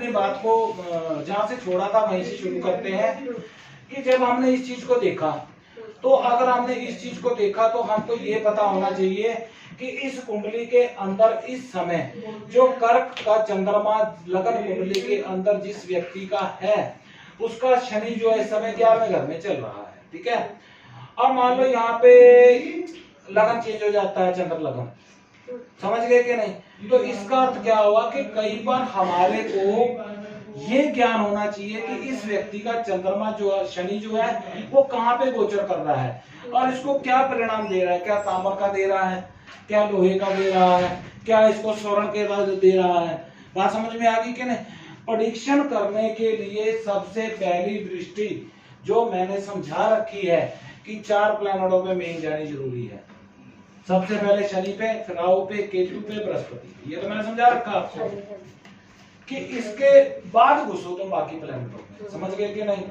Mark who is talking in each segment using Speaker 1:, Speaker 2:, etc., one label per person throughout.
Speaker 1: अपनी बात को जहाँ से छोड़ा था वहीं से शुरू करते हैं कि जब हमने इस चीज को देखा, तो अगर हमने इस चीज को देखा तो हमको ये पता होना चाहिए कि इस कुंडली के अंदर इस समय जो कर्क का चंद्रमा लगन कुंडली के अंदर जिस व्यक्ति का है उसका शनि जो है इस समय 11वें घर में चल रहा है। ठीक है, अब मान लो यहाँ पे लगन चेंज हो जाता है, चंद्र लगन, समझ गए कि नहीं? तो इसका अर्थ क्या हुआ कि कई बार हमारे को ये ज्ञान होना चाहिए कि इस व्यक्ति का चंद्रमा जो है, शनि जो है वो कहाँ पे गोचर कर रहा है और इसको क्या परिणाम दे रहा है। क्या तांबर का दे रहा है, क्या लोहे का दे रहा है, क्या इसको स्वर्ण के दे रहा है। बात समझ में आ गई कि नहीं? परीक्षण करने के लिए सबसे पहली दृष्टि जो मैंने समझा रखी है कि 4 प्लैनेटों पे मेन जानी जरूरी है। सबसे पहले शनि पे, फिर राहु पे, केतु पे, बृहस्पति पे। ये तो मैंने समझा रखा आपको कि इसके बाद घुसो तुम बाकी प्लैनेटों में। समझ गए कि नहीं?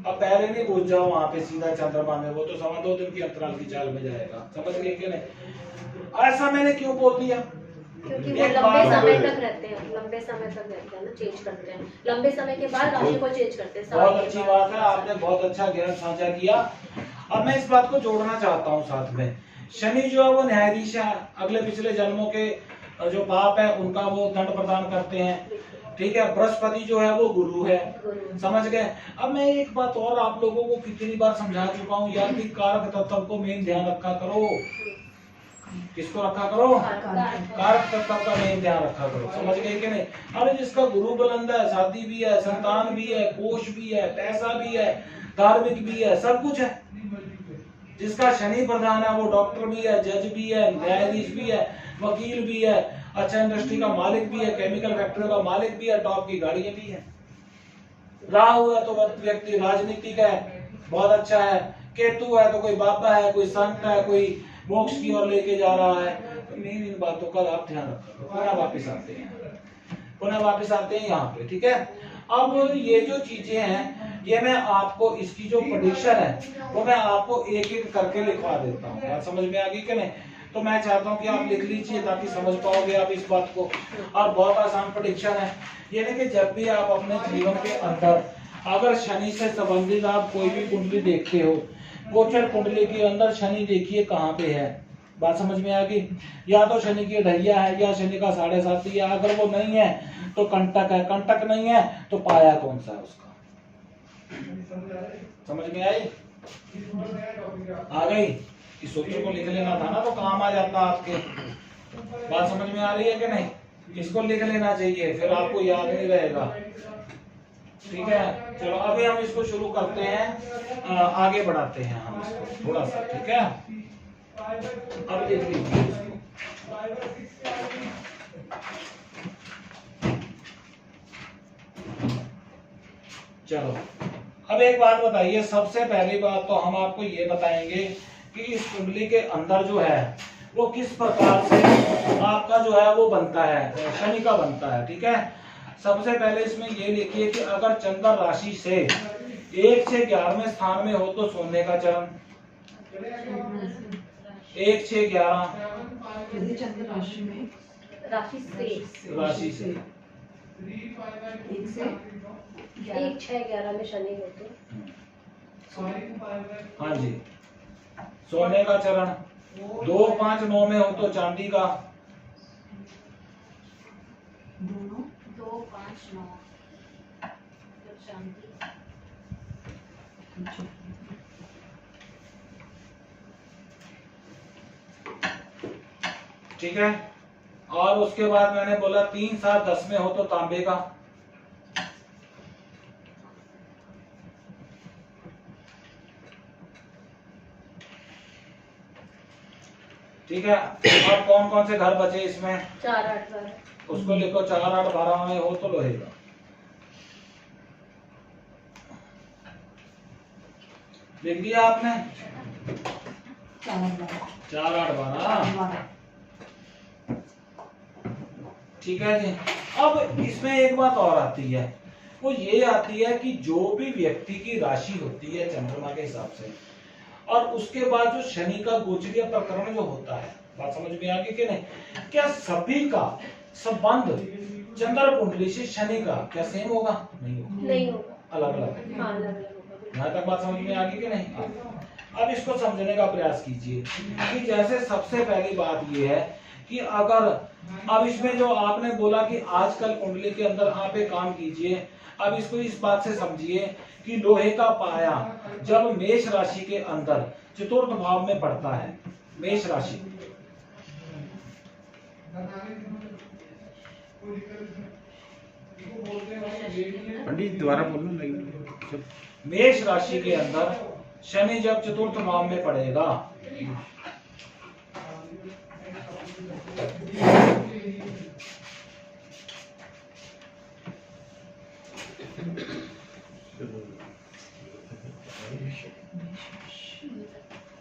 Speaker 1: अब पहले नहीं घुस जाओ वहां पे सीधा चंद्रमा में, वो तो 2.25 दिन की अंतराल की चाल में जाएगा। समझ गए कि नहीं? ऐसा मैंने क्यों बोल दिया?
Speaker 2: क्योंकि वो लंबे समय तक रहते हैं, लंबे समय तक रहते हैं ना, चेंज करते हैं, लंबे समय के बाद राशि को चेंज करते हैं।
Speaker 1: बहुत अच्छी बात है, आपने बहुत अच्छा ज्ञान साझा किया। अब मैं इस बात को जोड़ना चाहता हूँ साथ में, शनि जो है वो न्यायाधीश है, अगले पिछले जन्मों के जो पाप है उनका वो दंड प्रदान करते हैं। ठीक है, बृहस्पति जो है वो गुरु है। समझ गए? अब मैं एक बात और आप लोगों को कितनी बार समझा चुका हूँ यार कि कारक तत्व को मेन ध्यान रखा करो। किसको रखा करो? कारक तत्व का मेन ध्यान रखा करो। समझ गए कि नहीं? अरे जिसका गुरु बुलंद है, शादी भी है, संतान भी है, कोष भी है, पैसा भी है, धार्मिक भी है, सब कुछ है। जिसका शनि प्रधान है वो डॉक्टर भी है, जज भी है, न्यायाधीश भी है, वकील भी है, अच्छा इंडस्ट्री का मालिक भी है, केमिकल फैक्ट्री का मालिक भी है, टॉप की गाड़ियां भी है। राहु है तो व्यक्ति राजनीतिक है, बहुत अच्छा है। केतु है तो कोई बाबा है, कोई संत है, कोई मोक्ष की ओर लेके जा रहा है। तो मेन इन बातों का आप ध्यान रखो। पुनः वापस आते हैं यहाँ पे। ठीक है, अब ये जो चीजें हैं ये मैं आपको इसकी जो प्रेडिक्शन है वो मैं आपको एक एक करके लिखवा देता हूँ। बात समझ में आ गई कि नहीं? तो मैं चाहता हूँ कि आप लिख लीजिए ताकि समझ पाओगे आप इस बात को। और बहुत आसान प्रेडिक्शन है ये, नहीं कि जब भी आप अपने जीवन के अंदर अगर शनि से संबंधित आप कोई भी कुंडली देखते हो, गोचर कुंडली के अंदर शनि देखिए कहाँ पे है। बात समझ में आ गई? या तो शनि की ढैया है या शनि का 7.5 है। अगर वो नहीं है तो कंटक है, कंटक नहीं है तो पाया कौन सा है उसका। समझ में आई? आ गई? इस सूत्र को लिख लेना था ना तो काम आ जाता आपके। बात समझ में आ रही है कि नहीं? इसको लिख लेना चाहिए, फिर आपको याद नहीं रहेगा। ठीक है, चलो अभी हम इसको शुरू करते हैं, आगे बढ़ाते हैं हम इसको थोड़ा सा। ठीक है, अब लिख लीजिए इसको। चलो अब एक बात बताइए, सबसे पहली बात तो हम आपको ये बताएंगे कि इस कुंडली के अंदर जो है वो किस प्रकार से आपका जो है वो बनता है, शनि का बनता है। ठीक है, सबसे पहले इसमें ये लिखिए कि अगर चंद्र राशि से 1 से 11वें स्थान में हो तो सोने का चरण, 1 से 11
Speaker 3: चंद्र राशि में,
Speaker 2: राशि से 1 6 11 में शनि हो तो
Speaker 1: हाँ जी सोने का चरण, 2 5 9 में हो तो चांदी का,
Speaker 3: दोनों
Speaker 2: 2 5 9 तो चांदी।
Speaker 1: ठीक है, और उसके बाद मैंने बोला 3 7 10 में हो तो तांबे का। ठीक है, और कौन कौन से घर बचे इसमें?
Speaker 2: 4 8 12।
Speaker 1: उसको लिखो 4 8 12 में हो तो लोहे का। लिख दिया आपने? 4 8 12। ठीक है जी। अब इसमें एक बात और आती है, वो ये आती है कि जो भी व्यक्ति की राशि होती है चंद्रमा के हिसाब से, और उसके बाद जो शनि का गोचरीय प्रकरण जो होता है, बात समझ में आ गई कि नहीं? क्या सभी का संबंध चंद्र कुंडली से शनि का क्या सेम होगा? नहीं होगा,
Speaker 2: नहीं होगा,
Speaker 1: अलग अलग।
Speaker 2: हाँ अलग अलग होगा।
Speaker 1: यहाँ तक बात समझ में आ गई कि नहीं? अब इसको समझने का प्रयास कीजिए कि जैसे सबसे पहली बात ये है कि अगर अब इसमें जो आपने बोला कि आजकल कुंडली के अंदर आप एक काम कीजिए, अब इसको इस बात से समझिए कि लोहे का पाया जब मेष राशि के अंदर चतुर्थ भाव में पड़ता है, मेष राशि
Speaker 4: पंडित दोबारा बोलना नहीं।
Speaker 1: मेष राशि के अंदर शनि जब चतुर्थ भाव में पड़ेगा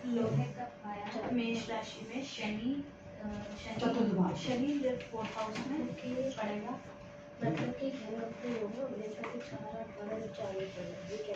Speaker 5: लोहे का पाया मेष राशि में शनि
Speaker 3: चतुर्थ भाव।
Speaker 5: शनि जब 4th हाउस में पड़ेगा,
Speaker 2: मतलब कि घर में होगा, मेरे को 4 8 12 40 पड़ेगा, ये क्या